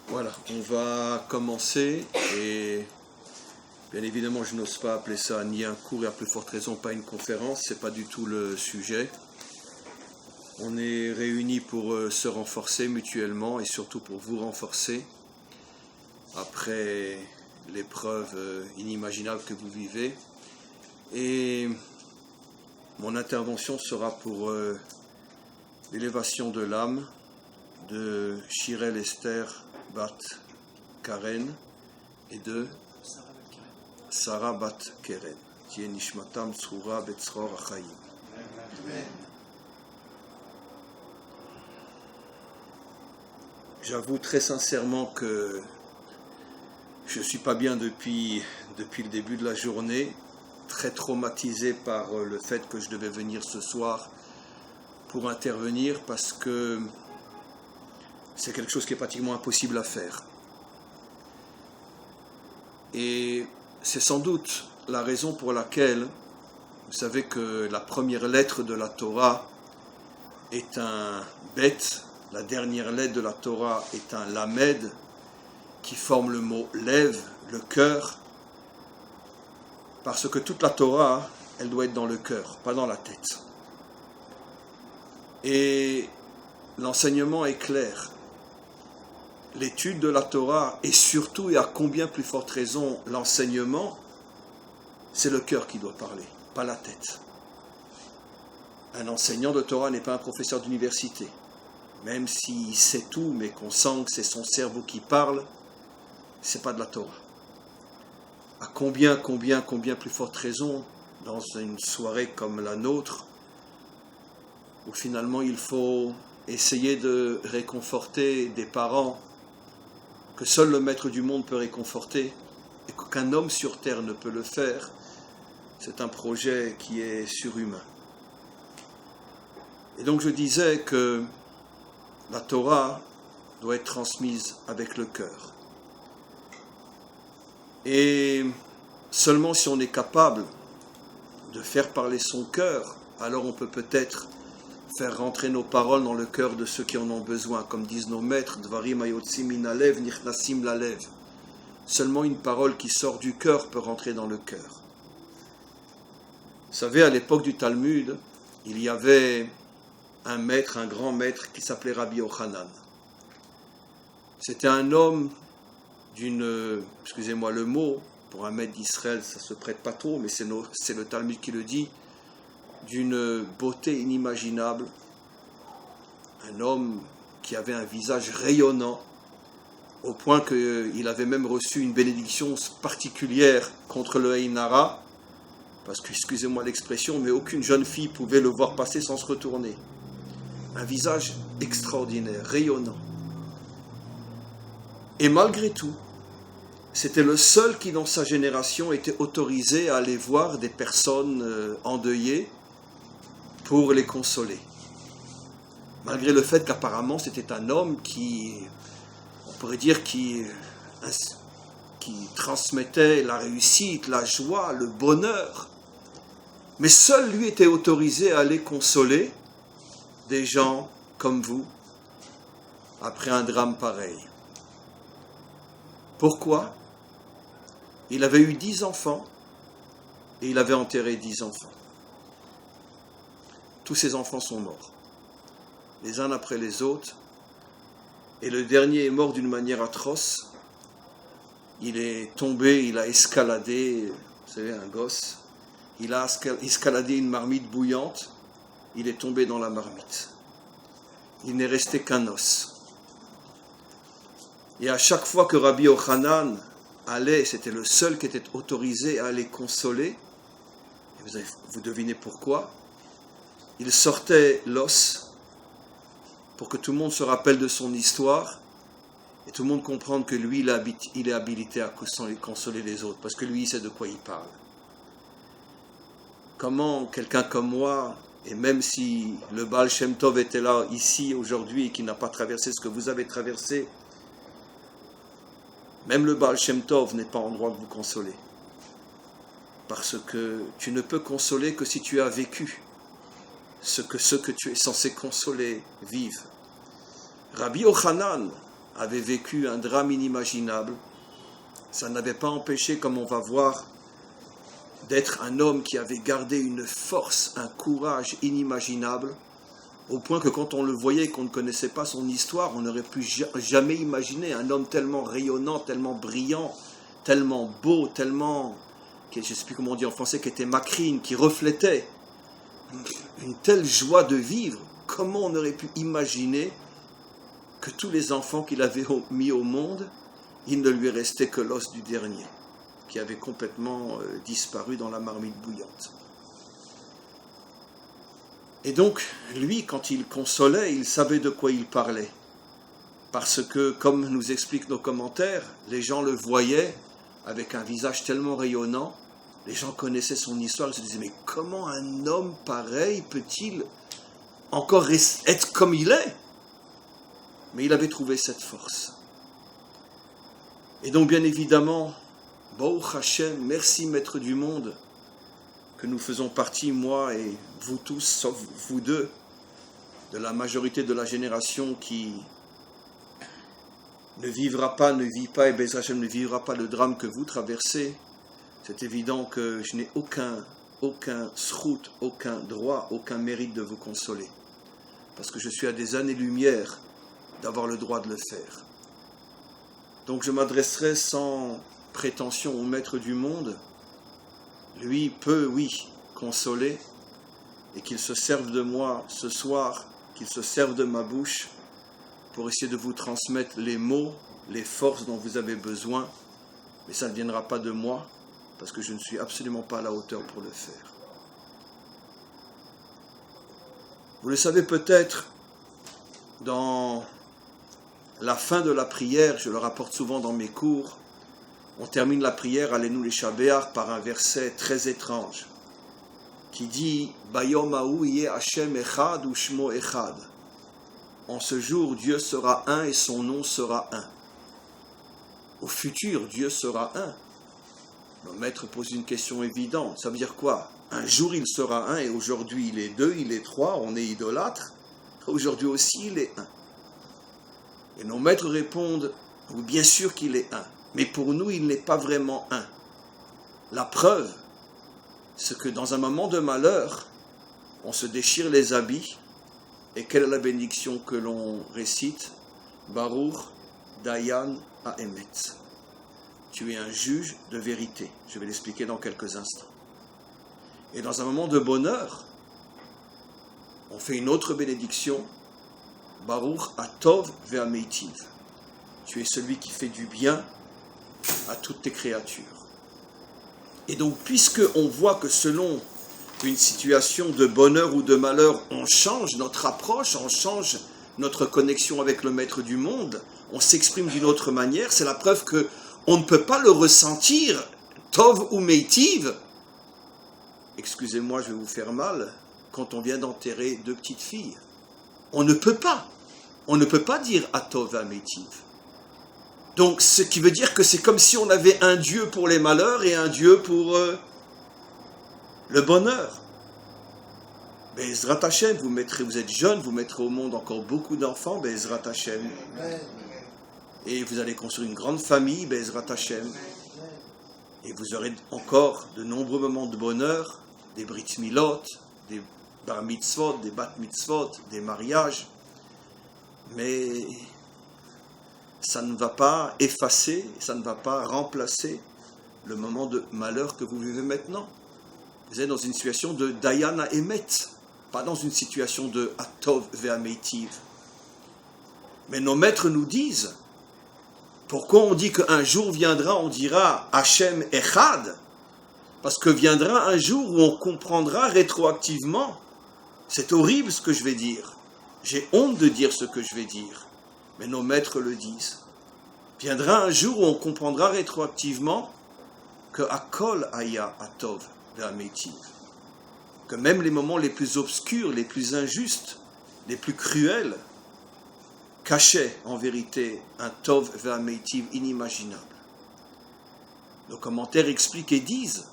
Voilà, on va commencer et bien évidemment je n'ose pas appeler ça ni un cours et à plus forte raison pas une conférence, c'est pas du tout le sujet. On est réunis pour se renforcer mutuellement et surtout pour vous renforcer après l'épreuve inimaginable que vous vivez. Et mon intervention sera pour l'élévation de l'âme de Shirel Esther Bat Karen et de Sarah Bat Keren. Tiye nishmatam tzroura betzror achayim. J'avoue très sincèrement que je ne suis pas bien depuis le début de la journée, très traumatisé par le fait que je devais venir ce soir pour intervenir parce que c'est quelque chose qui est pratiquement impossible à faire. Et c'est sans doute la raison pour laquelle, vous savez que la première lettre de la Torah est un bet, la dernière lettre de la Torah est un lamed, qui forme le mot lève, le cœur, parce que toute la Torah, elle doit être dans le cœur, pas dans la tête. Et l'enseignement est clair. L'étude de la Torah, et surtout, et à combien plus forte raison, l'enseignement, c'est le cœur qui doit parler, pas la tête. Un enseignant de Torah n'est pas un professeur d'université. Même s'il sait tout, mais qu'on sent que c'est son cerveau qui parle, c'est pas de la Torah. À combien plus forte raison, dans une soirée comme la nôtre, où finalement il faut essayer de réconforter des parents que seul le maître du monde peut réconforter et qu'aucun homme sur terre ne peut le faire, c'est un projet qui est surhumain. Et donc je disais que la Torah doit être transmise avec le cœur. Et seulement si on est capable de faire parler son cœur, alors on peut peut-être faire rentrer nos paroles dans le cœur de ceux qui en ont besoin. Comme disent nos maîtres, Dvarim hayotzim min halev nichnasim lalev. Seulement une parole qui sort du cœur peut rentrer dans le cœur. Vous savez, à l'époque du Talmud, il y avait un maître, un grand maître qui s'appelait Rabbi Yochanan. C'était un homme d'une, excusez-moi le mot, pour un maître d'Israël, ça se prête pas trop, mais c'est le Talmud qui le dit, d'une beauté inimaginable, un homme qui avait un visage rayonnant, au point qu'il avait même reçu une bénédiction particulière contre le Ein Hara, parce que, excusez-moi l'expression, mais aucune jeune fille pouvait le voir passer sans se retourner. Un visage extraordinaire, rayonnant. Et malgré tout, c'était le seul qui, dans sa génération, était autorisé à aller voir des personnes endeuillées pour les consoler. Malgré le fait qu'apparemment, c'était un homme qui, on pourrait dire, qui transmettait la réussite, la joie, le bonheur. Mais seul lui était autorisé à aller consoler des gens comme vous après un drame pareil. Pourquoi ? Il avait eu 10 enfants et il avait enterré 10 enfants. Tous ces enfants sont morts, les uns après les autres, et le dernier est mort d'une manière atroce. Il est tombé, il a escaladé, vous savez, un gosse, il a escaladé une marmite bouillante, il est tombé dans la marmite. Il n'est resté qu'un os. Et à chaque fois que Rabbi Yochanan allait, c'était le seul qui était autorisé à les consoler, et vous devinez pourquoi, il sortait l'os pour que tout le monde se rappelle de son histoire et tout le monde comprenne que lui, il est habilité à consoler les autres, parce que lui, il sait de quoi il parle. Comment quelqu'un comme moi, et même si le Baal Shem Tov était là, ici, aujourd'hui, et qui n'a pas traversé ce que vous avez traversé, même le Baal Shem Tov n'est pas en droit de vous consoler. Parce que tu ne peux consoler que si tu as vécu ce que tu es censé consoler vivent. Rabbi Yochanan, avait vécu un drame inimaginable. Ça n'avait pas empêché, comme on va voir, d'être un homme qui avait gardé une force, un courage inimaginable, au point que quand on le voyait et qu'on ne connaissait pas son histoire, on n'aurait pu jamais imaginer un homme tellement rayonnant, tellement brillant, tellement beau, tellement, je ne sais plus comment on dit en français, qui était macrine, qui reflétait une telle joie de vivre. Comment on aurait pu imaginer que tous les enfants qu'il avait mis au monde, il ne lui restait que l'os du dernier, qui avait complètement disparu dans la marmite bouillante. Et donc, lui, quand il consolait, il savait de quoi il parlait. Parce que, comme nous expliquent nos commentaires, les gens le voyaient avec un visage tellement rayonnant, les gens connaissaient son histoire, ils se disaient, mais comment un homme pareil peut-il encore être comme il est? Mais il avait trouvé cette force. Et donc, bien évidemment, Baruch Hashem, merci Maître du monde, que nous faisons partie, moi et vous tous, sauf vous deux, de la majorité de la génération qui ne vit pas, et Be'ez Hashem ne vivra pas le drame que vous traversez. C'est évident que je n'ai aucun zchut, aucun droit, aucun mérite de vous consoler. Parce que je suis à des années-lumière d'avoir le droit de le faire. Donc je m'adresserai sans prétention au Maître du monde. Lui peut, oui, consoler, et qu'il se serve de moi ce soir, qu'il se serve de ma bouche pour essayer de vous transmettre les mots, les forces dont vous avez besoin, mais ça ne viendra pas de moi, parce que je ne suis absolument pas à la hauteur pour le faire. Vous le savez peut-être, dans la fin de la prière, je le rapporte souvent dans mes cours, on termine la prière, Allez-nous les Shabéach, par un verset très étrange, qui dit « Bayom haou yeh Hashem echad ou shmo echad » En ce jour, Dieu sera un et son nom sera un. Au futur, Dieu sera un. Le maître pose une question évidente. Ça veut dire quoi? Un jour, il sera un et aujourd'hui, il est deux, il est trois, on est idolâtre. Aujourd'hui aussi, il est un. Et nos maîtres répondent « Oui, bien sûr qu'il est un. Mais pour nous, il n'est pas vraiment un. » La preuve, c'est que dans un moment de malheur, on se déchire les habits. Et quelle est la bénédiction que l'on récite? Baruch Dayan Ha'emet. Tu es un juge de vérité. Je vais l'expliquer dans quelques instants. Et dans un moment de bonheur, on fait une autre bénédiction. Baruch Atov Ve'ameitiv. Tu es celui qui fait du bien à toutes tes créatures. Et donc, puisque on voit que selon une situation de bonheur ou de malheur, on change notre approche, on change notre connexion avec le Maître du monde, on s'exprime d'une autre manière, c'est la preuve que on ne peut pas le ressentir, Tov ou Meitiv. Excusez-moi, je vais vous faire mal, quand on vient d'enterrer deux petites filles. On ne peut pas dire Atov à Meitiv. Donc, ce qui veut dire que c'est comme si on avait un Dieu pour les malheurs et un Dieu pour le bonheur. Be'ezrat Hashem, vous êtes jeune, vous mettrez au monde encore beaucoup d'enfants, Be'ezrat Hashem. Et vous allez construire une grande famille, Be'ezrat Hashem. Et vous aurez encore de nombreux moments de bonheur, des brit milot, des bar mitzvot, des bat mitzvot, des mariages. Mais ça ne va pas effacer, ça ne va pas remplacer le moment de malheur que vous vivez maintenant. Vous êtes dans une situation de Dayan Ha'emet, pas dans une situation de Atov Ve'ameitiv. Mais nos maîtres nous disent, pourquoi on dit qu'un jour viendra, on dira Hashem Echad? Parce que viendra un jour où on comprendra rétroactivement. C'est horrible ce que je vais dire. J'ai honte de dire ce que je vais dire. Mais nos maîtres le disent. Viendra un jour où on comprendra rétroactivement que Akol Aya Atov Ve'ameitiv, que même les moments les plus obscurs, les plus injustes, les plus cruels, cachaient en vérité un Tov Ve'ameitiv inimaginable. Nos commentaires expliquent et disent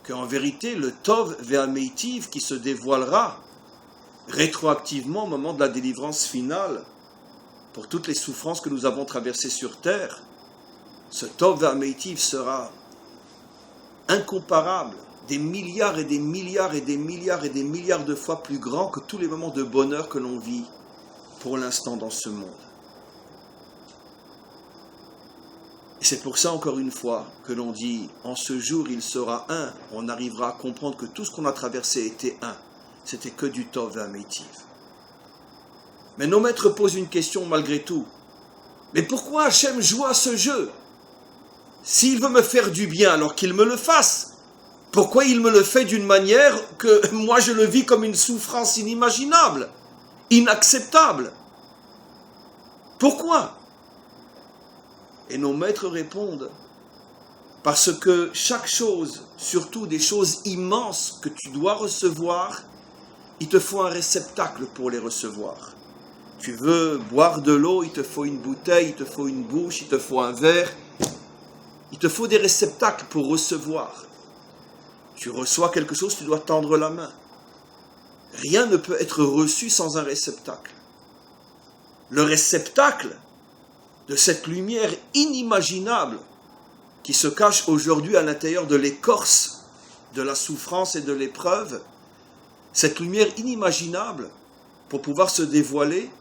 qu'en vérité, le Tov Ve'ameitiv qui se dévoilera rétroactivement au moment de la délivrance finale pour toutes les souffrances que nous avons traversées sur terre, ce Tov V'Ameitiv sera incomparable, des milliards et des milliards et des milliards et des milliards de fois plus grand que tous les moments de bonheur que l'on vit pour l'instant dans ce monde. Et c'est pour ça, encore une fois, que l'on dit, en ce jour il sera un, on arrivera à comprendre que tout ce qu'on a traversé était un, c'était que du Tov V'Ameitiv. Mais nos maîtres posent une question malgré tout. Mais pourquoi Hachem joue à ce jeu? S'il veut me faire du bien, alors qu'il me le fasse. Pourquoi il me le fait d'une manière que moi je le vis comme une souffrance inimaginable, inacceptable? Pourquoi? Et nos maîtres répondent, parce que chaque chose, surtout des choses immenses que tu dois recevoir, il te faut un réceptacle pour les recevoir. Tu veux boire de l'eau, il te faut une bouteille, il te faut une bouche, il te faut un verre. Il te faut des réceptacles pour recevoir. Tu reçois quelque chose, tu dois tendre la main. Rien ne peut être reçu sans un réceptacle. Le réceptacle de cette lumière inimaginable qui se cache aujourd'hui à l'intérieur de l'écorce de la souffrance et de l'épreuve, cette lumière inimaginable, pour pouvoir se dévoiler,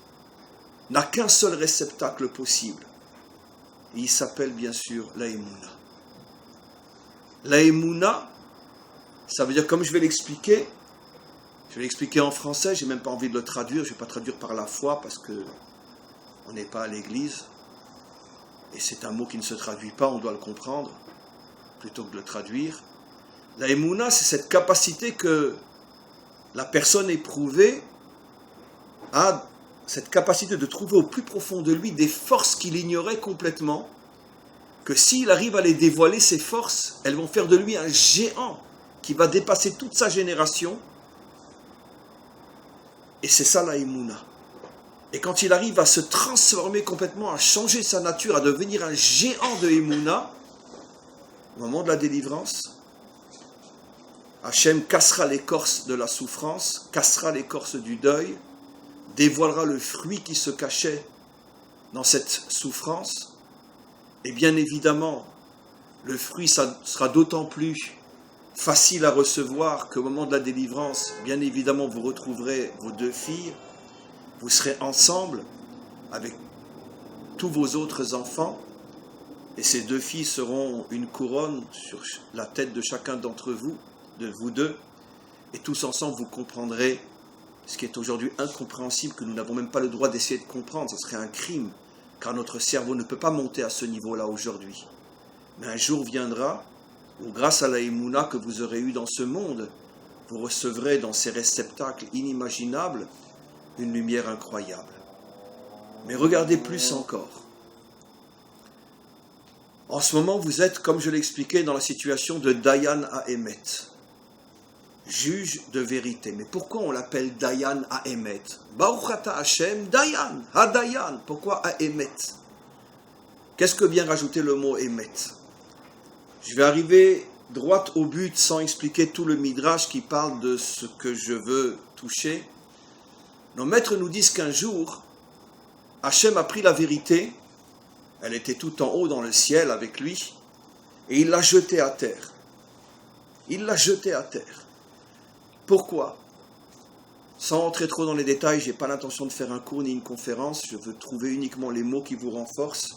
n'a qu'un seul réceptacle possible. Et il s'appelle bien sûr la Emouna. La Emouna, ça veut dire, comme je vais l'expliquer en français, j'ai même pas envie de le traduire, je ne vais pas traduire par la foi parce que on n'est pas à l'église. Et c'est un mot qui ne se traduit pas, on doit le comprendre, plutôt que de le traduire. La Emouna, c'est cette capacité que la personne éprouvée a, cette capacité de trouver au plus profond de lui des forces qu'il ignorait complètement, que s'il arrive à les dévoiler, ces forces, elles vont faire de lui un géant qui va dépasser toute sa génération. Et c'est ça la Emouna. Et quand il arrive à se transformer complètement, à changer sa nature, à devenir un géant de Emouna, au moment de la délivrance, Hachem cassera l'écorce de la souffrance, cassera l'écorce du deuil, dévoilera le fruit qui se cachait dans cette souffrance. Et bien évidemment, le fruit sera d'autant plus facile à recevoir qu'au moment de la délivrance, bien évidemment, vous retrouverez vos deux filles, vous serez ensemble avec tous vos autres enfants, et ces deux filles seront une couronne sur la tête de chacun d'entre vous, de vous deux, et tous ensemble vous comprendrez ce qui est aujourd'hui incompréhensible, que nous n'avons même pas le droit d'essayer de comprendre, ce serait un crime, car notre cerveau ne peut pas monter à ce niveau-là aujourd'hui. Mais un jour viendra où, grâce à la Emouna que vous aurez eue dans ce monde, vous recevrez dans ces réceptacles inimaginables une lumière incroyable. Mais regardez plus encore. En ce moment, vous êtes, comme je l'expliquais, dans la situation de Dayan HaEmet, juge de vérité. Mais pourquoi on l'appelle Dayan HaEmet? Baruch Ata Hashem, Dayan, HaDayan. Pourquoi HaEmet? Qu'est-ce que vient rajouter le mot Emet? Je vais arriver droit au but sans expliquer tout le midrash qui parle de ce que je veux toucher. Nos maîtres nous disent qu'un jour, Hachem a pris la vérité, elle était tout en haut dans le ciel avec lui, et il l'a jetée à terre. Il l'a jetée à terre. Pourquoi? Sans entrer trop dans les détails, je n'ai pas l'intention de faire un cours ni une conférence, je veux trouver uniquement les mots qui vous renforcent.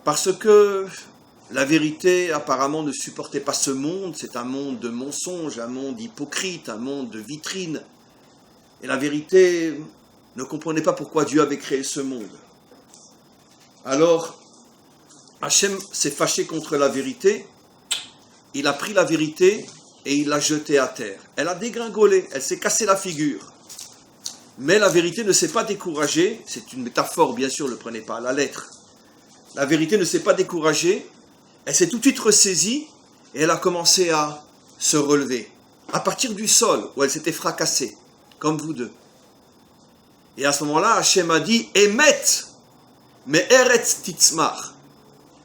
Parce que la vérité apparemment ne supportait pas ce monde, c'est un monde de mensonges, un monde hypocrite, un monde de vitrines. Et la vérité ne comprenait pas pourquoi Dieu avait créé ce monde. Alors, Hachem s'est fâché contre la vérité, il a pris la vérité et il l'a jetée à terre. Elle a dégringolé, elle s'est cassée la figure. Mais la vérité ne s'est pas découragée, c'est une métaphore bien sûr, ne le prenez pas à la lettre. La vérité ne s'est pas découragée, elle s'est tout de suite ressaisie et elle a commencé à se relever. À partir du sol où elle s'était fracassée, comme vous deux. Et à ce moment-là, Hachem a dit « Emet, mais Eretz Titzmar ».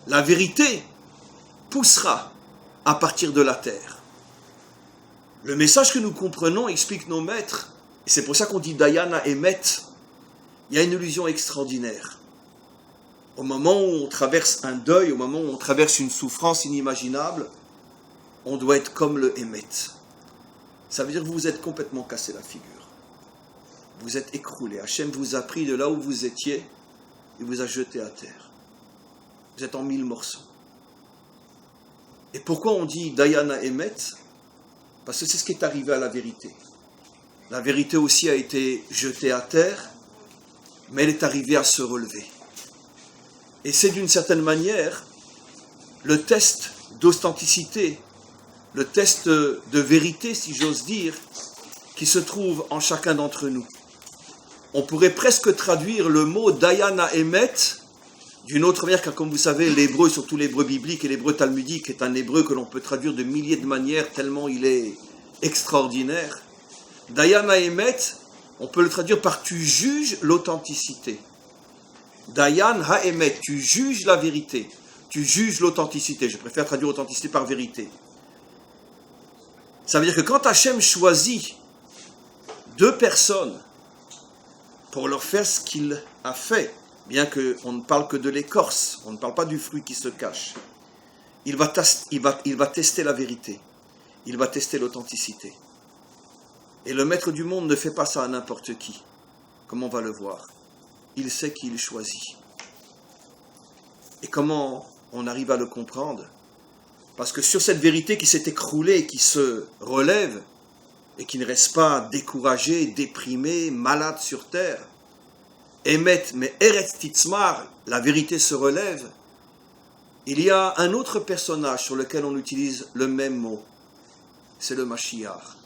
La vérité poussera à partir de la terre. Le message que nous comprenons explique nos maîtres, et c'est pour ça qu'on dit Dayan HaEmet, il y a une illusion extraordinaire. Au moment où on traverse un deuil, au moment où on traverse une souffrance inimaginable, on doit être comme le Hémet. Ça veut dire que vous vous êtes complètement cassé la figure. Vous êtes écroulé. Hachem vous a pris de là où vous étiez et vous a jeté à terre. Vous êtes en 1000 morceaux. Et pourquoi on dit Dayana Hémet? Parce que c'est ce qui est arrivé à la vérité. La vérité aussi a été jetée à terre, mais elle est arrivée à se relever. Et c'est d'une certaine manière le test d'authenticité, le test de vérité, si j'ose dire, qui se trouve en chacun d'entre nous. On pourrait presque traduire le mot Dayana Hémet d'une autre manière, car comme vous savez, l'hébreu, surtout l'hébreu biblique et l'hébreu talmudique, est un hébreu que l'on peut traduire de milliers de manières, tellement il est extraordinaire. Dayana Hémet, on peut le traduire par tu juges l'authenticité. Dayan ha-Hémet, tu juges la vérité, tu juges l'authenticité. Je préfère traduire authenticité par vérité. Ça veut dire que quand Hachem choisit deux personnes pour leur faire ce qu'il a fait, bien qu'on ne parle que de l'écorce, on ne parle pas du fruit qui se cache, il va tester la vérité, il va tester l'authenticité. Et le maître du monde ne fait pas ça à n'importe qui, comme on va le voir. Il sait qui il choisit. Et comment on arrive à le comprendre? Parce que sur cette vérité qui s'est écroulée, qui se relève, et qui ne reste pas découragé, déprimé, malade sur terre, Hémet, mais Eretz Titzmar, la vérité se relève, il y a un autre personnage sur lequel on utilise le même mot, c'est le Mashiach,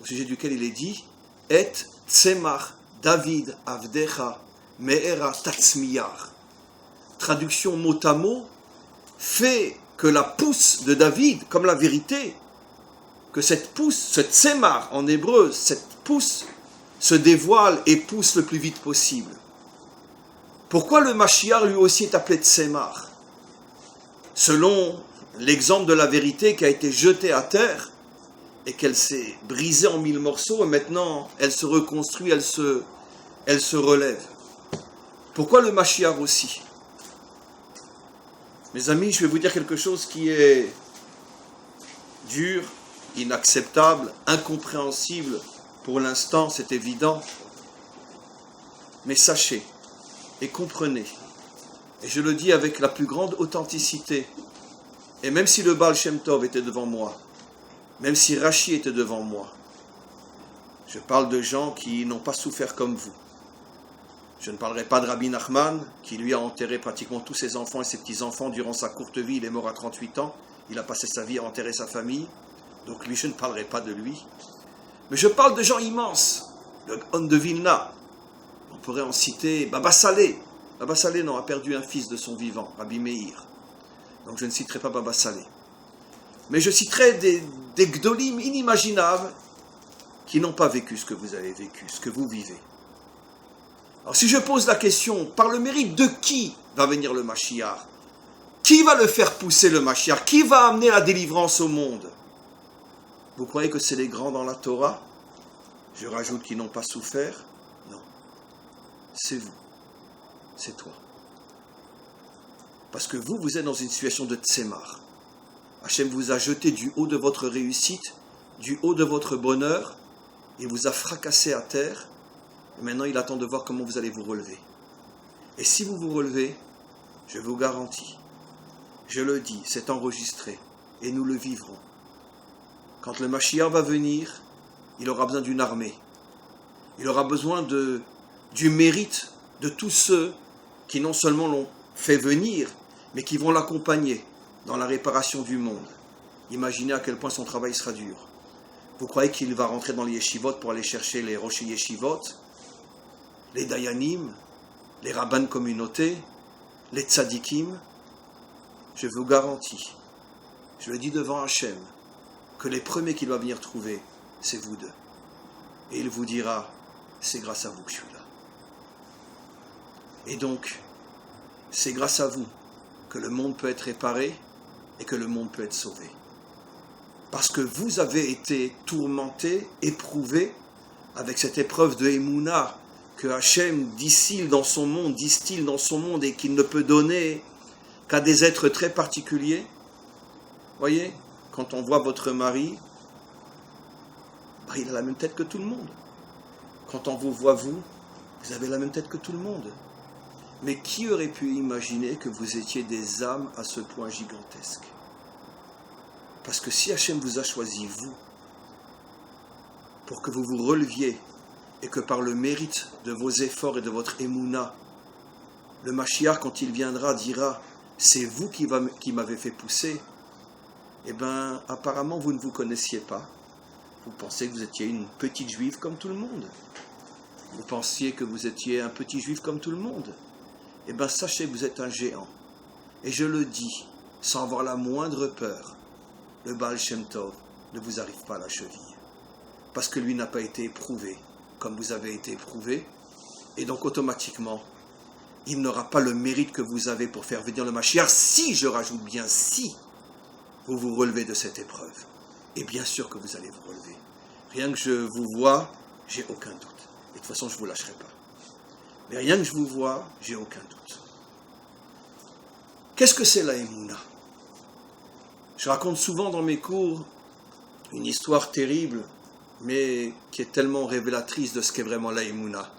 au sujet duquel il est dit « Et Tzemach David Avdecha Me'era Tatzmiyar ». Traduction mot à mot, fait que la pousse de David, comme la vérité, que cette pousse, ce Tzemach en hébreu, cette pousse se dévoile et pousse le plus vite possible. Pourquoi le Mashiach lui aussi est appelé Tzemach? Selon l'exemple de la vérité qui a été jetée à terre et qu'elle s'est brisée en 1000 morceaux et maintenant elle se reconstruit, elle se relève. Pourquoi le Mashiach aussi? Mes amis, je vais vous dire quelque chose qui est dur, inacceptable, incompréhensible. Pour l'instant, c'est évident. Mais sachez et comprenez, et je le dis avec la plus grande authenticité, et même si le Baal Shem Tov était devant moi, même si Rashi était devant moi, je parle de gens qui n'ont pas souffert comme vous. Je ne parlerai pas de Rabbi Nachman, qui lui a enterré pratiquement tous ses enfants et ses petits-enfants durant sa courte vie. Il est mort à 38 ans. Il a passé sa vie à enterrer sa famille. Donc lui, je ne parlerai pas de lui. Mais je parle de gens immenses. Le Gaon de Vilna. On pourrait en citer Baba Salé. Baba Salé, non, a perdu un fils de son vivant, Rabbi Meir. Donc je ne citerai pas Baba Salé. Mais je citerai des Gdolim inimaginables qui n'ont pas vécu ce que vous avez vécu, ce que vous vivez. Alors si je pose la question, par le mérite de qui va venir le Mashiach? Qui va le faire pousser le Mashiach? Qui va amener la délivrance au monde? Vous croyez que c'est les grands dans la Torah? Je rajoute qu'ils n'ont pas souffert? Non. C'est vous. C'est toi. Parce que vous êtes dans une situation de Tzemach. Hachem vous a jeté du haut de votre réussite, du haut de votre bonheur, et vous a fracassé à terre. Et maintenant, il attend de voir comment vous allez vous relever. Et si vous vous relevez, je vous garantis, je le dis, c'est enregistré, et nous le vivrons. Quand le Mashiach va venir, il aura besoin d'une armée. Il aura besoin du mérite de tous ceux qui non seulement l'ont fait venir, mais qui vont l'accompagner dans la réparation du monde. Imaginez à quel point son travail sera dur. Vous croyez qu'il va rentrer dans les yeshivot pour aller chercher les rochers yeshivot, les dayanim, les rabbins communautés, les tzadikim? Je vous garantis, je le dis devant Hachem, que les premiers qu'il va venir trouver, c'est vous deux. Et il vous dira, c'est grâce à vous que je suis là. Et donc, c'est grâce à vous que le monde peut être réparé et que le monde peut être sauvé. Parce que vous avez été tourmentés, éprouvés avec cette épreuve de Emouna que Hachem distille dans son monde et qu'il ne peut donner qu'à des êtres très particuliers. Voyez, quand on voit votre mari, il a la même tête que tout le monde. Quand on vous voit vous avez la même tête que tout le monde. Mais qui aurait pu imaginer que vous étiez des âmes à ce point gigantesques? Parce que si Hachem vous a choisi, vous, pour que vous vous releviez, et que par le mérite de vos efforts et de votre émouna, le Mashiach, quand il viendra, dira « c'est vous qui m'avez fait pousser », eh bien, apparemment, vous ne vous connaissiez pas. Vous pensiez que vous étiez une petite juive comme tout le monde. Vous pensiez que vous étiez un petit juif comme tout le monde. Eh bien, sachez que vous êtes un géant. Et je le dis, sans avoir la moindre peur, le Baal Shem Tov ne vous arrive pas à la cheville. Parce que lui n'a pas été éprouvé comme vous avez été éprouvé. Et donc, automatiquement, il n'aura pas le mérite que vous avez pour faire venir le Mashiach, si, je rajoute bien si, vous vous relevez de cette épreuve. Et bien sûr que vous allez vous relever. Rien que je vous vois, j'ai aucun doute. Et de toute façon, je ne vous lâcherai pas. Mais rien que je vous vois, j'ai aucun doute. Qu'est-ce que c'est la Emouna? Je raconte souvent dans mes cours une histoire terrible, mais qui est tellement révélatrice de ce qu'est vraiment la Emouna.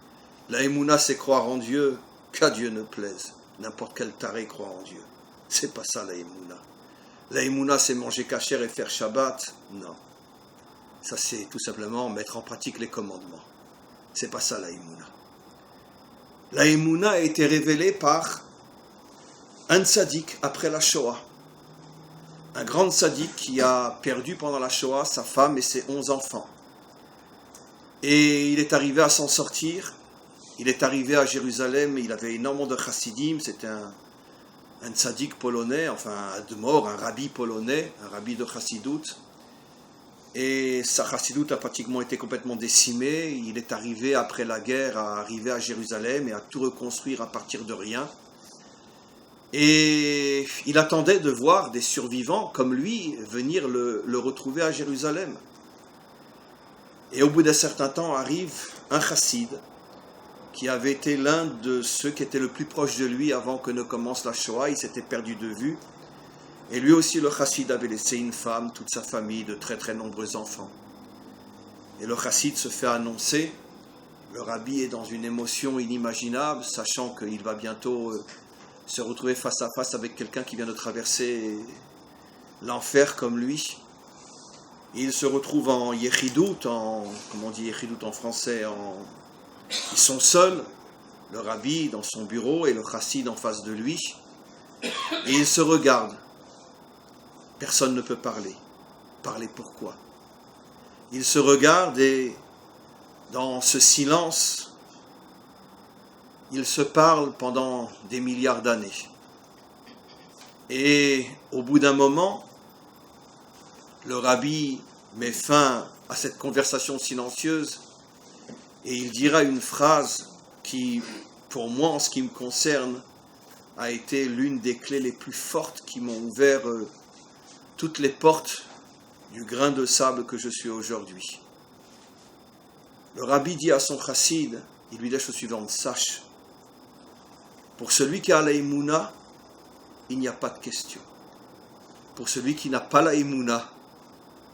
La Emouna, c'est croire en Dieu, qu'à Dieu ne plaise. N'importe quel taré croit en Dieu. C'est pas ça la Emouna. La Emouna, c'est manger kasher et faire Shabbat? Non. Ça, c'est tout simplement mettre en pratique les commandements. C'est pas ça la Emouna. La Emouna a été révélée par un tzaddik après la Shoah. Un grand tzaddik qui a perdu pendant la Shoah sa femme et ses 11 enfants. Et il est arrivé à s'en sortir. Il est arrivé à Jérusalem, il avait énormément de chassidim, c'était un tzaddik polonais, enfin un admor, un rabbi polonais, un rabbi de chassidout. Et sa chassidout a pratiquement été complètement décimée. Il est arrivé après la guerre à arriver à Jérusalem et à tout reconstruire à partir de rien. Et il attendait de voir des survivants comme lui venir le retrouver à Jérusalem. Et au bout d'un certain temps arrive un chassid qui avait été l'un de ceux qui étaient le plus proche de lui avant que ne commence la Shoah. Il s'était perdu de vue. Et lui aussi, le chassid, avait laissé une femme, toute sa famille, de très très nombreux enfants. Et le chassid se fait annoncer. Le rabbi est dans une émotion inimaginable, sachant qu'il va bientôt se retrouver face à face avec quelqu'un qui vient de traverser l'enfer comme lui. Et il se retrouve en yechidout, comment on dit yechidout en français, ils sont seuls, le rabbi dans son bureau et le chassid en face de lui. Et ils se regardent. Personne ne peut parler. Parler pourquoi? Ils se regardent et dans ce silence, ils se parlent pendant des milliards d'années. Et au bout d'un moment, le rabbi met fin à cette conversation silencieuse et il dira une phrase qui, pour moi, en ce qui me concerne, a été l'une des clés les plus fortes qui m'ont ouvert toutes les portes du grain de sable que je suis aujourd'hui. Le rabbi dit à son chassid, il lui dit la chose suivante: sache, pour celui qui a la Emouna, il n'y a pas de question. Pour celui qui n'a pas la Emouna,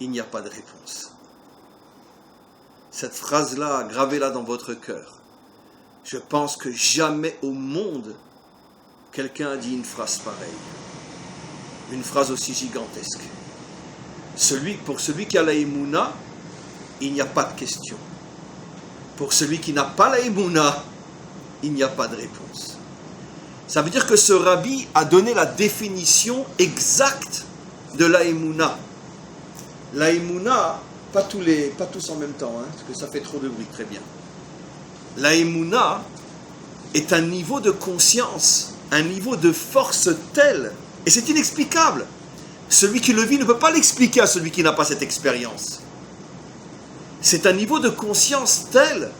il n'y a pas de réponse. Cette phrase-là, gravez-la dans votre cœur. Je pense que jamais au monde, quelqu'un a dit une phrase pareille. Une phrase aussi gigantesque. Pour celui qui a la Emouna, il n'y a pas de question. Pour celui qui n'a pas la Emouna, il n'y a pas de réponse. Ça veut dire que ce rabbi a donné la définition exacte de la Emouna. La Emouna, pas tous en même temps, parce que ça fait trop de bruit, très bien. La Emouna est un niveau de conscience, un niveau de force tel, et c'est inexplicable. Celui qui le vit ne peut pas l'expliquer à celui qui n'a pas cette expérience. C'est un niveau de conscience tel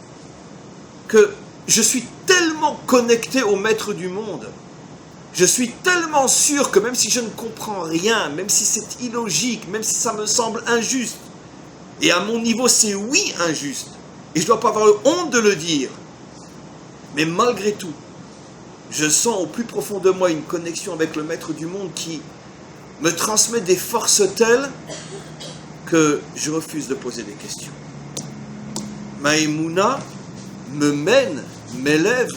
que je suis tellement connecté au maître du monde. Je suis tellement sûr que même si je ne comprends rien, même si c'est illogique, même si ça me semble injuste, et à mon niveau c'est oui injuste, et je ne dois pas avoir honte de le dire, Mais malgré tout, je sens au plus profond de moi une connexion avec le Maître du monde qui me transmet des forces telles que je refuse de poser des questions. Ma émouna me mène, m'élève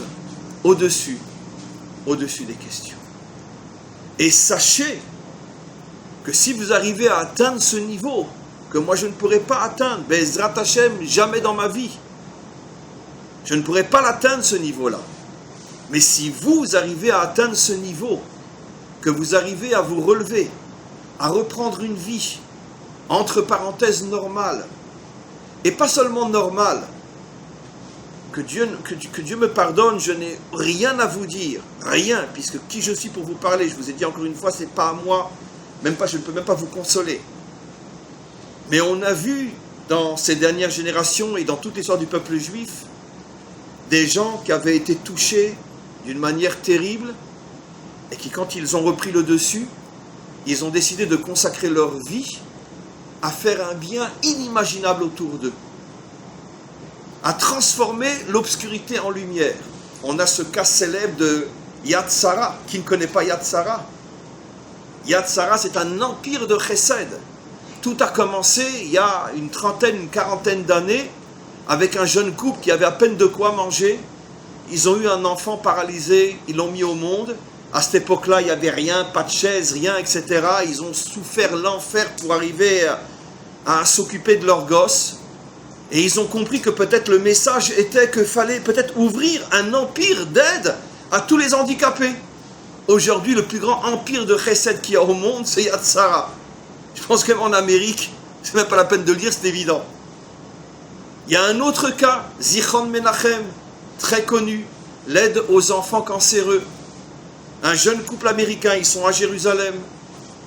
au-dessus des questions. Et sachez que si vous arrivez à atteindre ce niveau, que moi je ne pourrai pas atteindre, Be'ezrat Hashem, jamais dans ma vie, je ne pourrai pas l'atteindre ce niveau-là. Mais si vous arrivez à atteindre ce niveau, que vous arrivez à vous relever, à reprendre une vie, entre parenthèses normale, et pas seulement normale, que Dieu me pardonne, je n'ai rien à vous dire, rien, puisque qui je suis pour vous parler, je vous ai dit encore une fois, c'est pas à moi, je ne peux même pas vous consoler. Mais on a vu dans ces dernières générations et dans toute l'histoire du peuple juif, des gens qui avaient été touchés d'une manière terrible et qui, quand ils ont repris le dessus, ils ont décidé de consacrer leur vie à faire un bien inimaginable autour d'eux, à transformer l'obscurité en lumière. On a ce cas célèbre de Yad Sarah. Qui ne connaît pas Yad Sarah? Yad Sarah, c'est un empire de chesed. Tout a commencé il y a une quarantaine d'années avec un jeune couple qui avait à peine de quoi manger. Ils ont eu un enfant paralysé, ils l'ont mis au monde. À cette époque-là, il n'y avait rien, pas de chaise, rien, etc. Ils ont souffert l'enfer pour arriver à s'occuper de leur gosse. Et ils ont compris que peut-être le message était qu'il fallait peut-être ouvrir un empire d'aide à tous les handicapés. Aujourd'hui, le plus grand empire de chesed qu'il y a au monde, c'est Yad Sarah. Je pense que même en Amérique, c'est même pas la peine de le dire, c'est évident. Il y a un autre cas, Zichron Menachem, très connu, l'aide aux enfants cancéreux. Un jeune couple américain, ils sont à Jérusalem,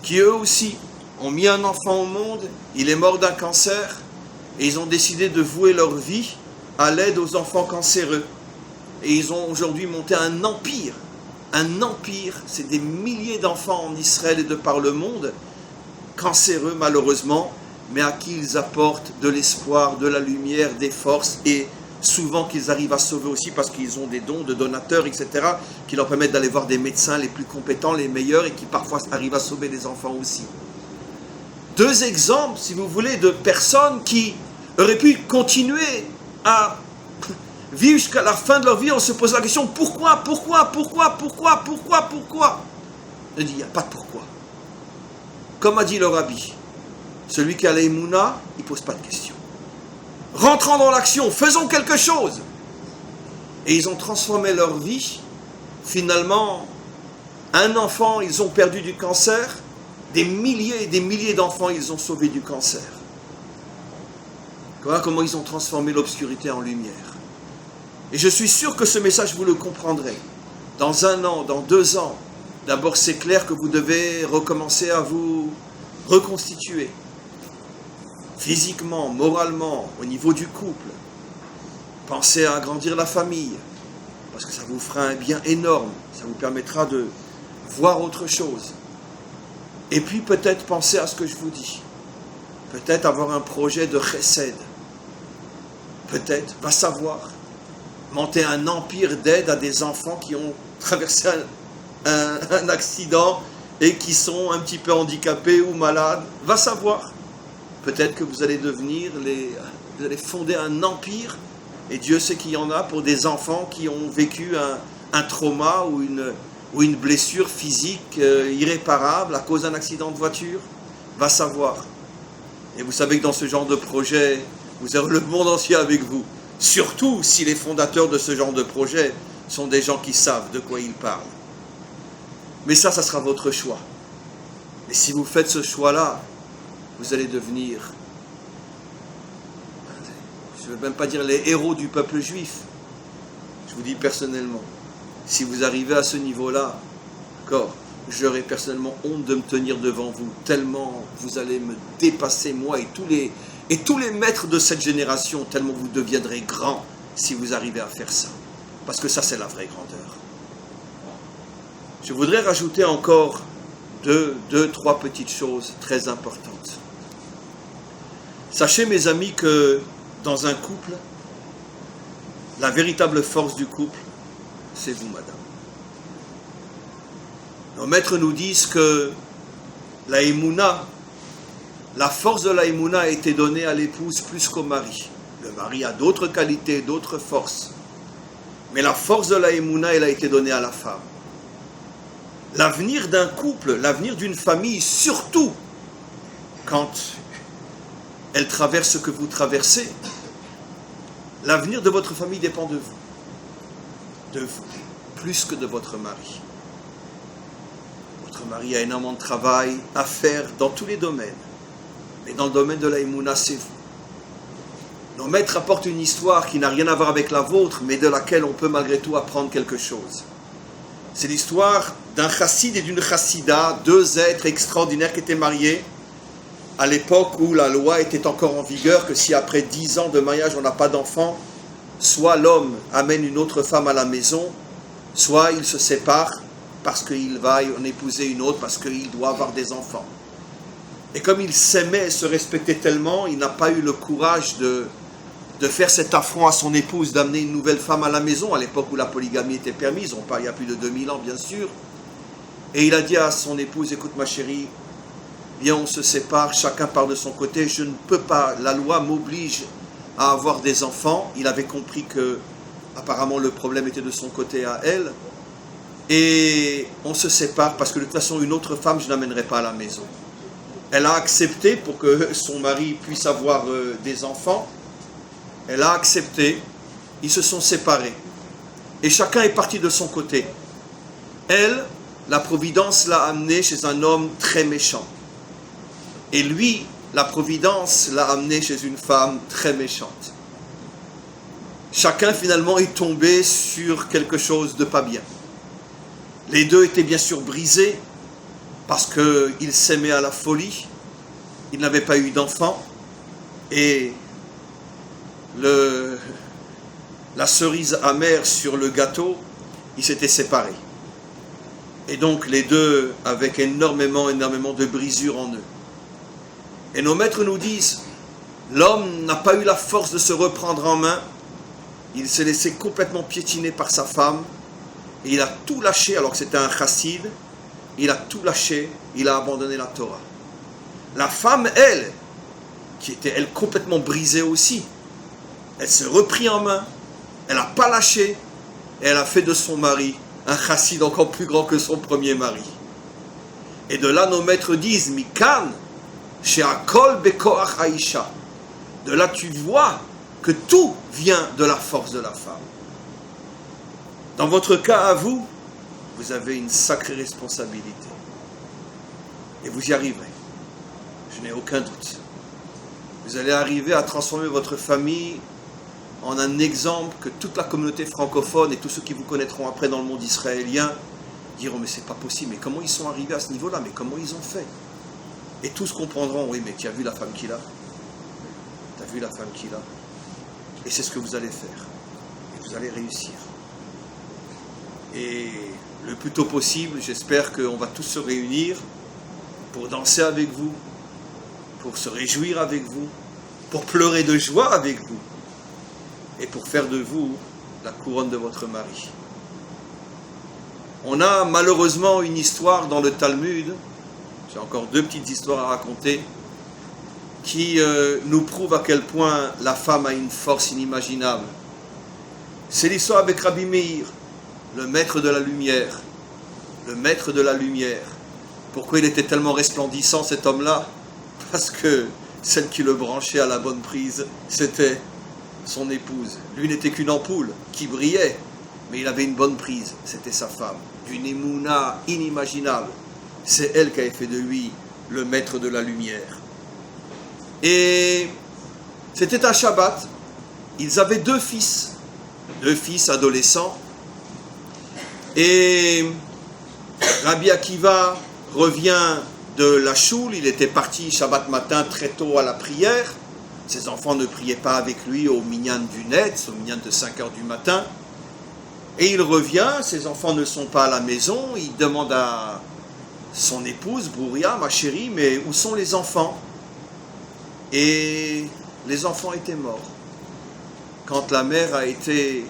qui eux aussi ont mis un enfant au monde, il est mort d'un cancer, et ils ont décidé de vouer leur vie à l'aide aux enfants cancéreux. Et ils ont aujourd'hui monté un empire. Un empire, c'est des milliers d'enfants en Israël et de par le monde, cancéreux malheureusement, mais à qui ils apportent de l'espoir, de la lumière, des forces, et souvent qu'ils arrivent à sauver aussi parce qu'ils ont des dons de donateurs, etc., qui leur permettent d'aller voir des médecins les plus compétents, les meilleurs, et qui parfois arrivent à sauver les enfants aussi. Deux exemples, si vous voulez, de personnes qui auraient pu continuer à vivre jusqu'à la fin de leur vie. On se pose la question, pourquoi? Je dis, il n'y a pas de pourquoi. Comme a dit le rabbi, celui qui a la émouna, il ne pose pas de questions. Rentrons dans l'action, faisons quelque chose. Et ils ont transformé leur vie. Finalement, un enfant, ils ont perdu du cancer. Des milliers et des milliers d'enfants, ils ont sauvé du cancer. Voilà comment ils ont transformé l'obscurité en lumière. Et je suis sûr que ce message, vous le comprendrez. Dans 1 an, dans 2 ans, d'abord c'est clair que vous devez recommencer à vous reconstituer. Physiquement, moralement, au niveau du couple. Pensez à agrandir la famille, parce que ça vous fera un bien énorme. Ça vous permettra de voir autre chose. Et puis peut-être penser à ce que je vous dis. Peut-être avoir un projet de chesed. Peut-être, va savoir, monter un empire d'aide à des enfants qui ont traversé un accident et qui sont un petit peu handicapés ou malades. Va savoir. Peut-être que vous allez vous allez fonder un empire, et Dieu sait qu'il y en a pour des enfants qui ont vécu un trauma ou une blessure physique irréparable à cause d'un accident de voiture. Va savoir. Et vous savez que dans ce genre de projet, vous avez le monde entier avec vous. Surtout si les fondateurs de ce genre de projet sont des gens qui savent de quoi ils parlent. Mais ça sera votre choix. Et si vous faites ce choix-là, vous allez devenir, je ne veux même pas dire les héros du peuple juif. Je vous dis personnellement, si vous arrivez à ce niveau-là, d'accord, j'aurais personnellement honte de me tenir devant vous, tellement vous allez me dépasser, moi et tous les maîtres de cette génération, tellement vous deviendrez grands si vous arrivez à faire ça. Parce que ça, c'est la vraie grandeur. Je voudrais rajouter encore deux, trois petites choses très importantes. Sachez, mes amis, que dans un couple, la véritable force du couple, c'est vous, madame. Nos maîtres nous disent que la émouna, la force de la émouna a été donnée à l'épouse plus qu'au mari. Le mari a d'autres qualités, d'autres forces. Mais la force de la émouna, elle a été donnée à la femme. L'avenir d'un couple, l'avenir d'une famille, surtout quand elle traverse ce que vous traversez, l'avenir de votre famille dépend de vous. De vous, plus que de votre mari. Votre mari a énormément de travail à faire dans tous les domaines. Mais dans le domaine de la émouna, c'est vous. Nos maîtres apportent une histoire qui n'a rien à voir avec la vôtre, mais de laquelle on peut malgré tout apprendre quelque chose. C'est l'histoire d'un chassid et d'une chassida, deux êtres extraordinaires qui étaient mariés à l'époque où la loi était encore en vigueur, que si après 10 ans de mariage on n'a pas d'enfant, soit l'homme amène une autre femme à la maison, soit il se sépare parce qu'il va en épouser une autre, parce qu'il doit avoir des enfants. Et comme il s'aimait et se respectait tellement, il n'a pas eu le courage de faire cet affront à son épouse, d'amener une nouvelle femme à la maison, à l'époque où la polygamie était permise, on parle il y a plus de 2000 ans bien sûr. Et il a dit à son épouse, écoute ma chérie, viens on se sépare, chacun part de son côté, je ne peux pas, la loi m'oblige à avoir des enfants. Il avait compris que apparemment le problème était de son côté à elle. Et on se sépare parce que de toute façon une autre femme je n'amènerai pas à la maison. Elle a accepté pour que son mari puisse avoir des enfants. Elle a accepté, ils se sont séparés. Et chacun est parti de son côté. Elle, la providence l'a amenée chez un homme très méchant. Et lui, la providence l'a amené chez une femme très méchante. Chacun finalement est tombé sur quelque chose de pas bien. Les deux étaient bien sûr brisés parce qu'ils s'aimaient à la folie. Ils n'avaient pas eu d'enfants. Et la cerise amère sur le gâteau, ils s'étaient séparés. Et donc les deux avec énormément de brisures en eux. Et nos maîtres nous disent, l'homme n'a pas eu la force de se reprendre en main, il s'est laissé complètement piétiner par sa femme, et il a tout lâché, alors que c'était un chassid, il a tout lâché, il a abandonné la Torah. La femme, elle, qui était elle complètement brisée aussi, elle s'est repris en main, elle n'a pas lâché, et elle a fait de son mari un chassid encore plus grand que son premier mari. Et de là, nos maîtres disent, Mikan, she'akol bekoach haisha. De là, tu vois que tout vient de la force de la femme. Dans votre cas, à vous, vous avez une sacrée responsabilité. Et vous y arriverez. Je n'ai aucun doute. Vous allez arriver à transformer votre famille en un exemple que toute la communauté francophone et tous ceux qui vous connaîtront après dans le monde israélien diront, mais c'est pas possible, mais comment ils sont arrivés à ce niveau-là, mais comment ils ont fait? Et tous comprendront, oui, mais tu as vu la femme qu'il a? Tu as vu la femme qu'il a? Et c'est ce que vous allez faire. Et vous allez réussir. Et le plus tôt possible, j'espère qu'on va tous se réunir pour danser avec vous, pour se réjouir avec vous, pour pleurer de joie avec vous, et pour faire de vous la couronne de votre mari. On a malheureusement une histoire dans le Talmud, j'ai encore deux petites histoires à raconter, qui nous prouvent à quel point la femme a une force inimaginable. C'est l'histoire avec Rabbi Meir, le maître de la lumière. Le maître de la lumière. Pourquoi il était tellement resplendissant cet homme-là? Parce que celle qui le branchait à la bonne prise, c'était son épouse. Lui n'était qu'une ampoule qui brillait, mais il avait une bonne prise, c'était sa femme. D'une émouna inimaginable. C'est elle qui avait fait de lui le maître de la lumière. Et c'était un Shabbat. Ils avaient deux fils adolescents. Et Rabbi Akiva revient de la choule, il était parti Shabbat matin très tôt à la prière. Ses enfants ne priaient pas avec lui au minyan du Netz, au minyan de 5 heures du matin. Et il revient, ses enfants ne sont pas à la maison, il demande à son épouse, Brouria, ma chérie, mais où sont les enfants? Et les enfants étaient morts. Quand la mère a été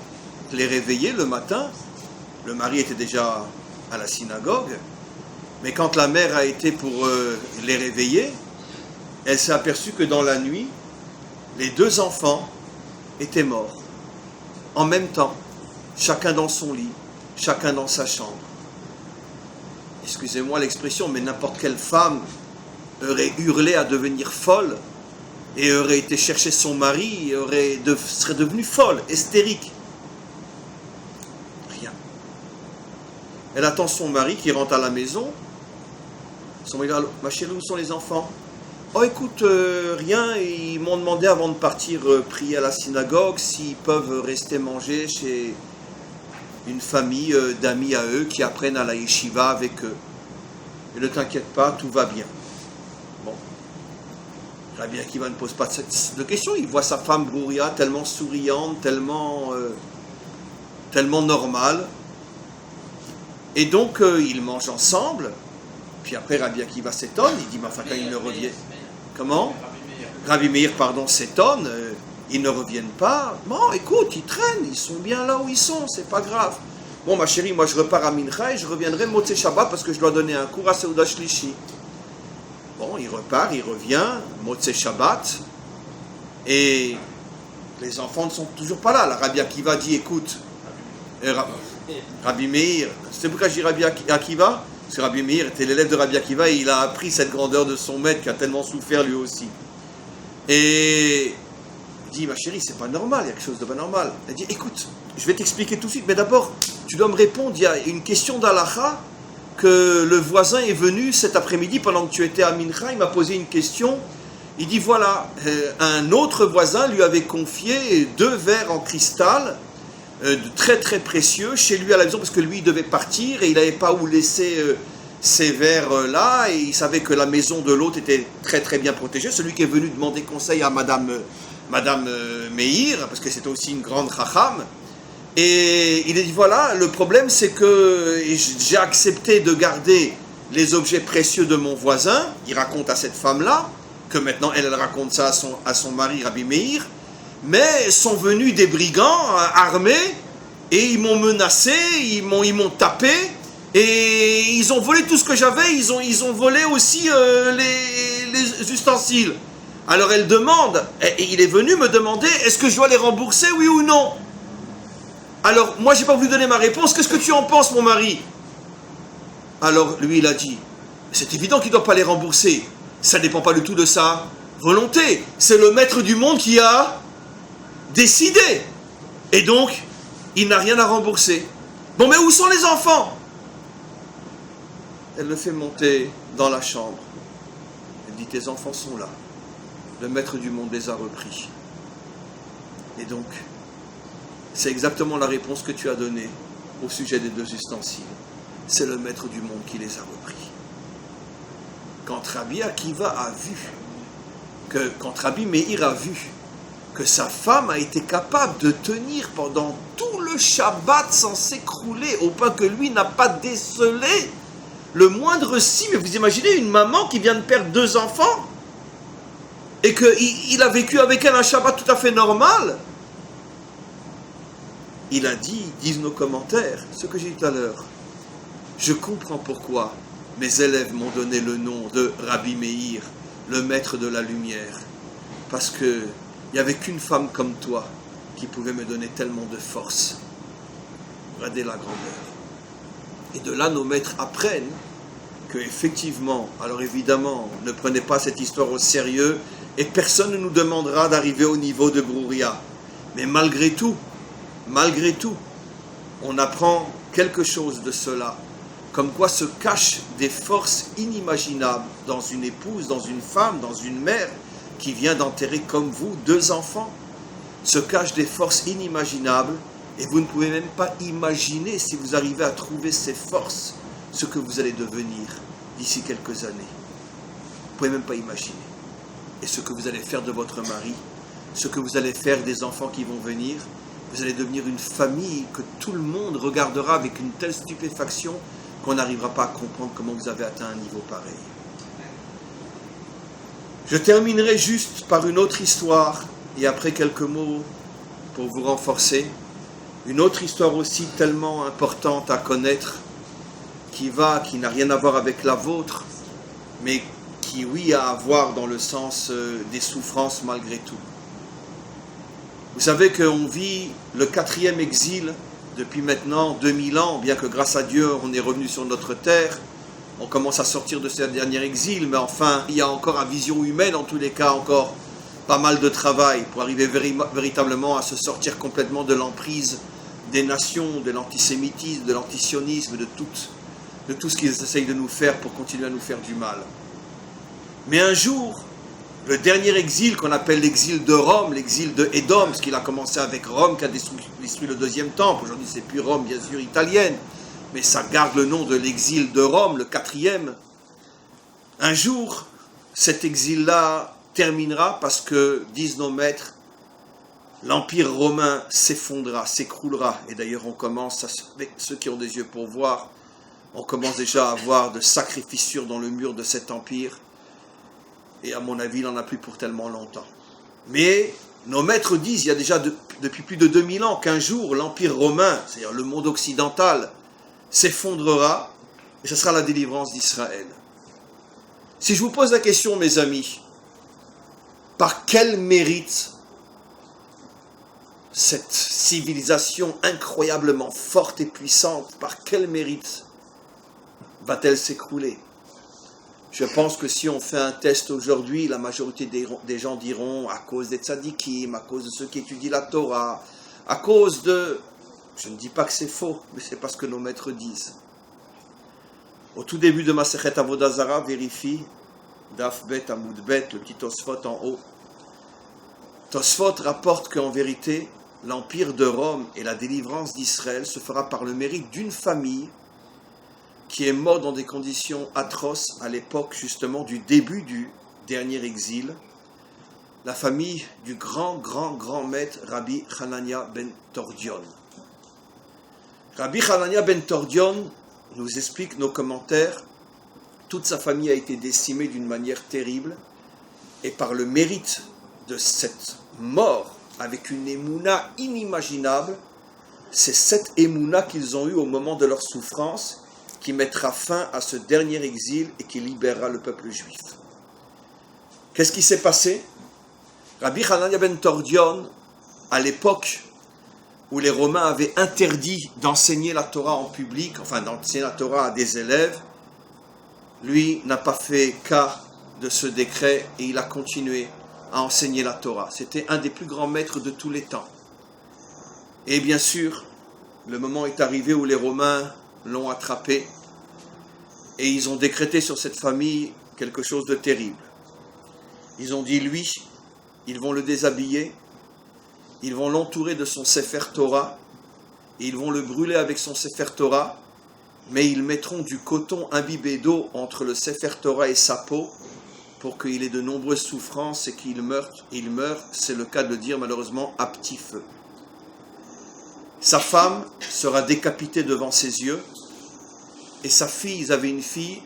les réveiller le matin, Le mari était déjà à la synagogue, mais quand la mère a été pour les réveiller, elle s'est aperçue que dans la nuit, les 2 enfants étaient morts, en même temps, chacun dans son lit, chacun dans sa chambre. Excusez-moi l'expression, mais n'importe quelle femme aurait hurlé à devenir folle et aurait été chercher son mari et serait devenue folle, hystérique. Rien. Elle attend son mari qui rentre à la maison. Son mari dit, ma chérie, où sont les enfants? Oh écoute, rien, ils m'ont demandé avant de partir prier à la synagogue s'ils peuvent rester manger chez une famille d'amis à eux qui apprennent à la yeshiva avec eux. Et ne t'inquiète pas, tout va bien. Bon. Rabbi Akiva ne pose pas de questions, il voit sa femme Brouria tellement souriante, tellement normale. Et donc, ils mangent ensemble. Puis après, Rabbi Akiva s'étonne, il dit, mais enfin, quand ils ne reviennent... Comment? Rabbi Meir, s'étonne, ils ne reviennent pas. Bon, écoute, ils traînent, ils sont bien là où ils sont, c'est pas grave. Bon, ma chérie, moi je repars à Mincha et je reviendrai Motzei Shabbat parce que je dois donner un cours à Seuda Shlishi. Bon, il repart, il revient, Motzei Shabbat, et les enfants ne sont toujours pas là. La Rabbi Akiva dit, écoute, Rabbi Meir, c'est pourquoi je dis Rabbi Akiva? Parce que Rabbi Meir était l'élève de Rabbi Akiva et il a appris cette grandeur de son maître qui a tellement souffert lui aussi. Et il dit, ma chérie, c'est pas normal, il y a quelque chose de pas normal. Elle dit, écoute, je vais t'expliquer tout de suite, mais d'abord, tu dois me répondre, il y a une question d'Alacha que le voisin est venu cet après-midi pendant que tu étais à Mincha, il m'a posé une question. Il dit, voilà, un autre voisin lui avait confié 2 verres en cristal, très très précieux chez lui à la maison parce que lui il devait partir et il n'avait pas où laisser ces verres là et il savait que la maison de l'autre était très très bien protégée. Celui qui est venu demander conseil à Madame Meir parce que c'était aussi une grande chacham et il a dit voilà, le problème c'est que j'ai accepté de garder les objets précieux de mon voisin. Il raconte à cette femme là que maintenant elle raconte ça à son mari Rabbi Meir. Mais sont venus des brigands armés et ils m'ont menacé, ils m'ont tapé et ils ont volé tout ce que j'avais, ils ont volé aussi les ustensiles. Alors elle demande, et il est venu me demander, est-ce que je dois les rembourser, oui ou non? Alors moi j'ai pas voulu donner ma réponse, qu'est-ce que tu en penses mon mari? Alors lui il a dit, c'est évident qu'il ne doit pas les rembourser, ça ne dépend pas du tout de sa volonté, c'est le maître du monde qui a décidé. Et donc, il n'a rien à rembourser. Bon, mais où sont les enfants? Elle le fait monter dans la chambre. Elle dit, tes enfants sont là. Le maître du monde les a repris. Et donc, c'est exactement la réponse que tu as donnée au sujet des 2 ustensiles. C'est le maître du monde qui les a repris. Quand Rabbi Akiva a vu, quand Rabbi Meir a vu que sa femme a été capable de tenir pendant tout le Shabbat sans s'écrouler, au point que lui n'a pas décelé le moindre signe. Mais vous imaginez une maman qui vient de perdre 2 enfants et qu'il a vécu avec elle un Shabbat tout à fait normal. Il a dit, disent nos commentaires, ce que j'ai dit tout à l'heure, je comprends pourquoi mes élèves m'ont donné le nom de Rabbi Meir, le maître de la lumière, parce que il n'y avait qu'une femme comme toi qui pouvait me donner tellement de force. Regardez la grandeur. Et de là, nos maîtres apprennent que effectivement, alors évidemment, ne prenez pas cette histoire au sérieux et personne ne nous demandera d'arriver au niveau de Brouria. Mais malgré tout, on apprend quelque chose de cela. Comme quoi se cachent des forces inimaginables dans une épouse, dans une femme, dans une mère, qui vient d'enterrer comme vous 2 enfants, se cachent des forces inimaginables et vous ne pouvez même pas imaginer si vous arrivez à trouver ces forces, ce que vous allez devenir d'ici quelques années. Vous ne pouvez même pas imaginer. Et ce que vous allez faire de votre mari, ce que vous allez faire des enfants qui vont venir, vous allez devenir une famille que tout le monde regardera avec une telle stupéfaction qu'on n'arrivera pas à comprendre comment vous avez atteint un niveau pareil. Je terminerai juste par une autre histoire et après quelques mots pour vous renforcer. Une autre histoire aussi tellement importante à connaître, qui n'a rien à voir avec la vôtre, mais qui, oui, a à voir dans le sens des souffrances malgré tout. Vous savez qu'on vit le 4e exil depuis maintenant 2000 ans, bien que grâce à Dieu on est revenu sur notre terre. On commence à sortir de ce dernier exil, mais enfin, il y a encore à vision humaine, en tous les cas, encore pas mal de travail pour arriver véritablement à se sortir complètement de l'emprise des nations, de l'antisémitisme, de l'antisionisme, de tout ce qu'ils essayent de nous faire pour continuer à nous faire du mal. Mais un jour, le dernier exil qu'on appelle l'exil de Rome, l'exil de Édom, parce qu'il a commencé avec Rome qui a détruit le 2e temple, aujourd'hui c'est plus Rome bien sûr italienne, mais ça garde le nom de l'exil de Rome, le 4e. Un jour, cet exil-là terminera parce que, disent nos maîtres, l'Empire romain s'effondrera, s'écroulera. Et d'ailleurs, on commence, avec ceux qui ont des yeux pour voir, on commence déjà à voir de sacrées fissures dans le mur de cet empire. Et à mon avis, il n'en a plus pour tellement longtemps. Mais nos maîtres disent, il y a déjà depuis plus de 2000 ans, qu'un jour, l'Empire romain, c'est-à-dire le monde occidental, s'effondrera, et ce sera la délivrance d'Israël. Si je vous pose la question, mes amis, par quel mérite cette civilisation incroyablement forte et puissante, par quel mérite va-t-elle s'écrouler? Je pense que si on fait un test aujourd'hui, la majorité des gens diront à cause des tzadikim, à cause de ceux qui étudient la Torah, à cause de... Je ne dis pas que c'est faux, mais c'est pas ce que nos maîtres disent. Au tout début de Masechet Avodah Zara, vérifie, Daf Bet Amoud Bet, le petit Tosfot en haut. Tosfot rapporte qu'en vérité, l'Empire de Rome et la délivrance d'Israël se fera par le mérite d'une famille qui est morte dans des conditions atroces à l'époque justement du début du dernier exil, la famille du grand maître Rabbi Hanania ben Tordion. Rabbi Hanania ben Tordion nous explique nos commentaires, toute sa famille a été décimée d'une manière terrible, et par le mérite de cette mort, avec une émouna inimaginable, c'est cette émouna qu'ils ont eue au moment de leur souffrance, qui mettra fin à ce dernier exil et qui libérera le peuple juif. Qu'est-ce qui s'est passé? Rabbi Hanania ben Tordion, à l'époque où les Romains avaient interdit d'enseigner la Torah en public, enfin d'enseigner la Torah à des élèves, lui n'a pas fait cas de ce décret et il a continué à enseigner la Torah. C'était un des plus grands maîtres de tous les temps. Et bien sûr, le moment est arrivé où les Romains l'ont attrapé et ils ont décrété sur cette famille quelque chose de terrible. Ils ont dit, lui, ils vont le déshabiller, ils vont l'entourer de son Sefer Torah, et ils vont le brûler avec son Sefer Torah, mais ils mettront du coton imbibé d'eau entre le Sefer Torah et sa peau, pour qu'il ait de nombreuses souffrances et qu'il meure, c'est le cas de le dire malheureusement, à petit feu. Sa femme sera décapitée devant ses yeux, et sa fille, ils avaient une fille,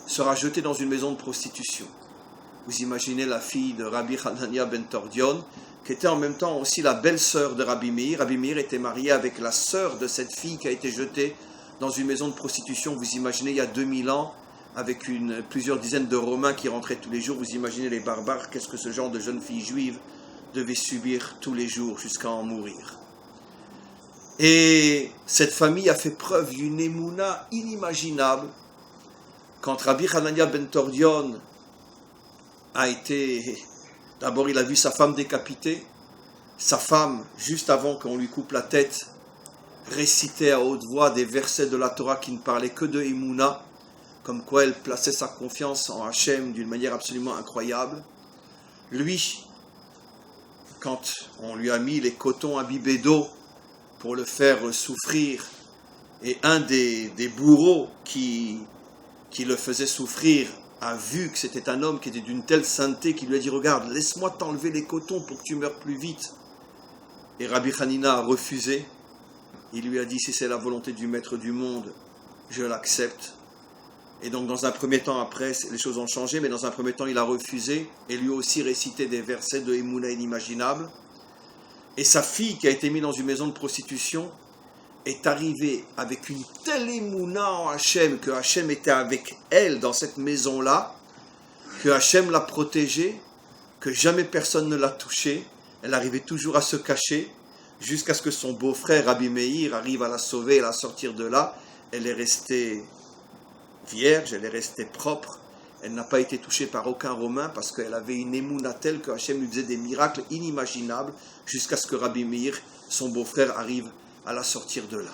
sera jetée dans une maison de prostitution. Vous imaginez la fille de Rabbi Hanania ben Tordion, qui était en même temps aussi la belle-sœur de Rabbi Meir. Rabbi Meir était marié avec la sœur de cette fille qui a été jetée dans une maison de prostitution. Vous imaginez, il y a 2000 ans, avec plusieurs dizaines de Romains qui rentraient tous les jours, vous imaginez les barbares, qu'est-ce que ce genre de jeune fille juive devait subir tous les jours jusqu'à en mourir. Et cette famille a fait preuve d'une émouna inimaginable quand Rabbi Hanania ben Tordion a été... D'abord, il a vu sa femme décapitée. Sa femme, juste avant qu'on lui coupe la tête, récitait à haute voix des versets de la Torah qui ne parlaient que de émouna, comme quoi elle plaçait sa confiance en Hachem d'une manière absolument incroyable. Lui, quand on lui a mis les cotons imbibés d'eau pour le faire souffrir, et un des bourreaux qui le faisait souffrir a vu que c'était un homme qui était d'une telle sainteté qu'il lui a dit « Regarde, laisse-moi t'enlever les cotons pour que tu meurs plus vite. » Et Rabbi Hanina a refusé. Il lui a dit « Si c'est la volonté du maître du monde, je l'accepte. » Et donc dans un premier temps, après, les choses ont changé, mais dans un premier temps, il a refusé et lui aussi récité des versets de Emouna inimaginables. Et sa fille, qui a été mise dans une maison de prostitution, est arrivée avec une telle émouna en Hachem, que Hachem était avec elle dans cette maison-là, que Hachem l'a protégée, que jamais personne ne l'a touchée. Elle arrivait toujours à se cacher, jusqu'à ce que son beau-frère, Rabbi Meir, arrive à la sauver et à la sortir de là. Elle est restée vierge, elle est restée propre. Elle n'a pas été touchée par aucun Romain parce qu'elle avait une émouna telle que Hachem lui faisait des miracles inimaginables jusqu'à ce que Rabbi Meir, son beau-frère, arrive à la sortir de là.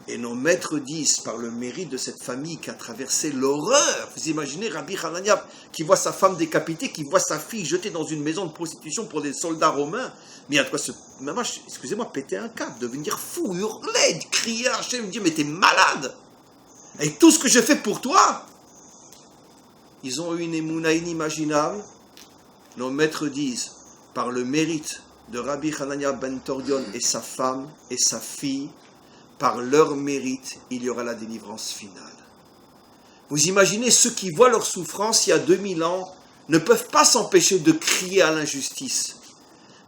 Et nos maîtres disent, par le mérite de cette famille qui a traversé l'horreur, vous imaginez Rabbi Hanania qui voit sa femme décapitée, qui voit sa fille jetée dans une maison de prostitution pour des soldats romains, mais il y a de quoi excusez-moi, péter un câble, devenir fou, hurler, crier à Hachem, dire mais t'es malade. Et tout ce que je fais pour toi, ils ont eu une émouna inimaginable. Nos maîtres disent, par le mérite de Rabbi Hanania ben Tordion et sa femme et sa fille, par leur mérite, il y aura la délivrance finale. Vous imaginez, ceux qui voient leur souffrance il y a 2000 ans ne peuvent pas s'empêcher de crier à l'injustice.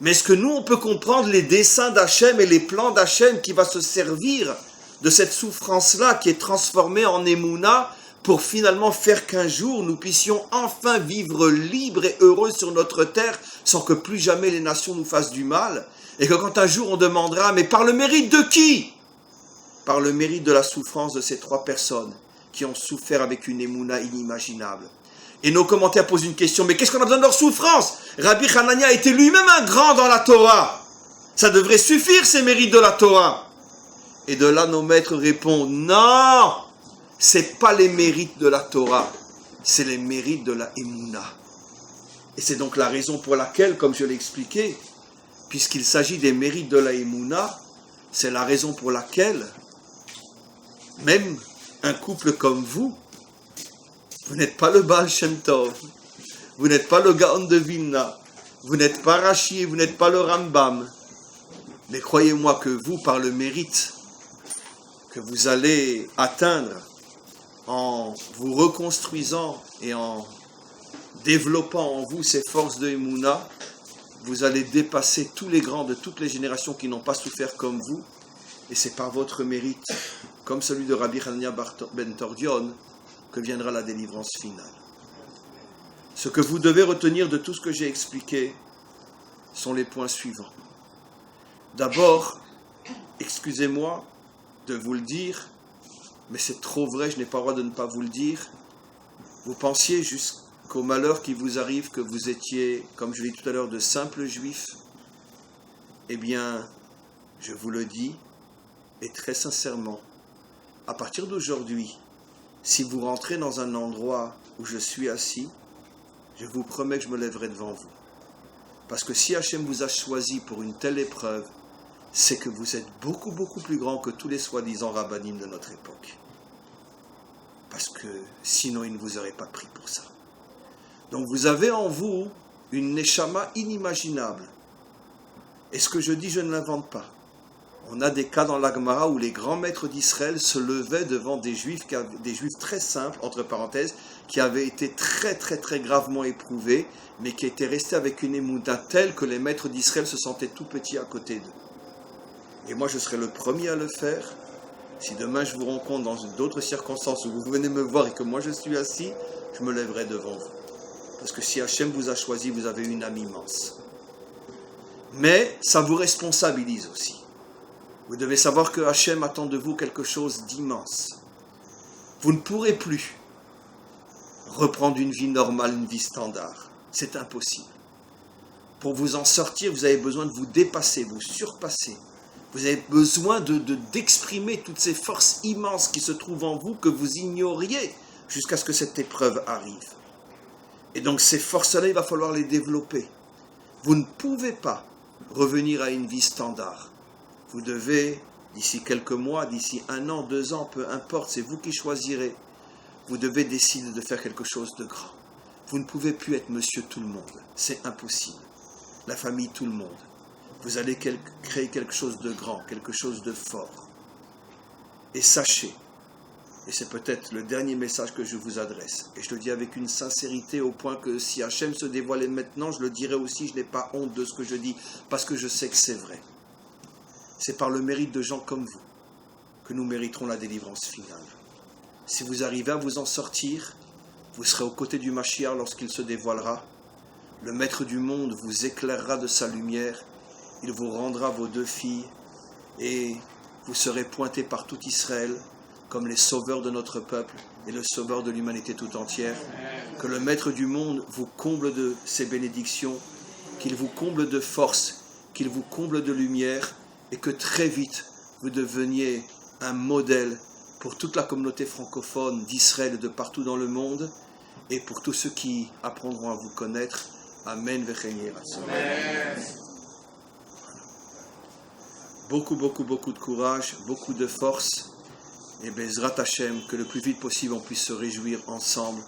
Mais est-ce que nous, on peut comprendre les desseins d'Hachem et les plans d'Hachem qui va se servir de cette souffrance-là qui est transformée en émouna pour finalement faire qu'un jour nous puissions enfin vivre libres et heureux sur notre terre sans que plus jamais les nations nous fassent du mal, et que quand un jour on demandera, mais par le mérite de qui ? Par le mérite de la souffrance de ces 3 personnes qui ont souffert avec une émouna inimaginable. Et nos commentaires posent une question, mais qu'est-ce qu'on a besoin de leur souffrance ? Rabbi Hanania était lui-même un grand dans la Torah. Ça devrait suffire, ces mérites de la Torah. Et de là, nos maîtres répondent, non, c'est pas les mérites de la Torah, c'est les mérites de la émouna. Et c'est donc la raison pour laquelle, comme je l'ai expliqué, puisqu'il s'agit des mérites de la émouna, c'est la raison pour laquelle même un couple comme vous n'êtes pas le Baal Shem Tov, vous n'êtes pas le Gaon de Vilna, vous n'êtes pas Rashi, vous n'êtes pas le Rambam. Mais croyez-moi que vous, par le mérite que vous allez atteindre en vous reconstruisant et en développant en vous ces forces de Emouna, vous allez dépasser tous les grands de toutes les générations qui n'ont pas souffert comme vous. Et c'est par votre mérite, comme celui de Rabbi Hanania ben Tordion, que viendra la délivrance finale. Ce que vous devez retenir de tout ce que j'ai expliqué sont les points suivants. D'abord, excusez-moi de vous le dire, mais c'est trop vrai, je n'ai pas le droit de ne pas vous le dire. Vous pensiez jusqu'au malheur qui vous arrive que vous étiez, comme je l'ai dit tout à l'heure, de simples juifs. Eh bien, je vous le dis, et très sincèrement, à partir d'aujourd'hui, si vous rentrez dans un endroit où je suis assis, je vous promets que je me lèverai devant vous. Parce que si Hachem vous a choisi pour une telle épreuve, c'est que vous êtes beaucoup, beaucoup plus grand que tous les soi-disant rabbinim de notre époque. Parce que sinon, il ne vous aurait pas pris pour ça. Donc vous avez en vous une neshama inimaginable. Et ce que je dis, je ne l'invente pas. On a des cas dans la Gemara où les grands maîtres d'Israël se levaient devant des juifs très simples, entre parenthèses, qui avaient été très très très gravement éprouvés, mais qui étaient restés avec une émouna telle que les maîtres d'Israël se sentaient tout petits à côté d'eux. Et moi je serai le premier à le faire. Si demain je vous rencontre dans d'autres circonstances où vous venez me voir et que moi je suis assis, je me lèverai devant vous. Parce que si Hachem vous a choisi, vous avez une âme immense. Mais ça vous responsabilise aussi. Vous devez savoir que Hachem attend de vous quelque chose d'immense. Vous ne pourrez plus reprendre une vie normale, une vie standard. C'est impossible. Pour vous en sortir, vous avez besoin de vous dépasser, vous surpasser. Vous avez besoin d'exprimer toutes ces forces immenses qui se trouvent en vous que vous ignoriez jusqu'à ce que cette épreuve arrive. Et donc ces forces-là, il va falloir les développer. Vous ne pouvez pas revenir à une vie standard. Vous devez, d'ici quelques mois, d'ici 1 an, 2 ans, peu importe, c'est vous qui choisirez. Vous devez décider de faire quelque chose de grand. Vous ne pouvez plus être monsieur tout le monde. C'est impossible. La famille tout le monde. Vous allez créer quelque chose de grand, quelque chose de fort. Et sachez, et c'est peut-être le dernier message que je vous adresse, et je le dis avec une sincérité au point que si Hachem se dévoilait maintenant, je le dirai aussi, je n'ai pas honte de ce que je dis, parce que je sais que c'est vrai. C'est par le mérite de gens comme vous, que nous mériterons la délivrance finale. Si vous arrivez à vous en sortir, vous serez aux côtés du Mashiach lorsqu'il se dévoilera. Le Maître du monde vous éclairera de sa lumière, il vous rendra vos 2 filles, et vous serez pointés par tout Israël comme les sauveurs de notre peuple et le sauveur de l'humanité tout entière. Que le Maître du monde vous comble de ses bénédictions, qu'il vous comble de force, qu'il vous comble de lumière, et que très vite vous deveniez un modèle pour toute la communauté francophone d'Israël et de partout dans le monde, et pour tous ceux qui apprendront à vous connaître. Amen. Beaucoup de courage, beaucoup de force, et Bezrat Hashem, que le plus vite possible on puisse se réjouir ensemble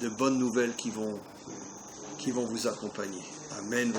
de bonnes nouvelles qui vont vous accompagner. Amen.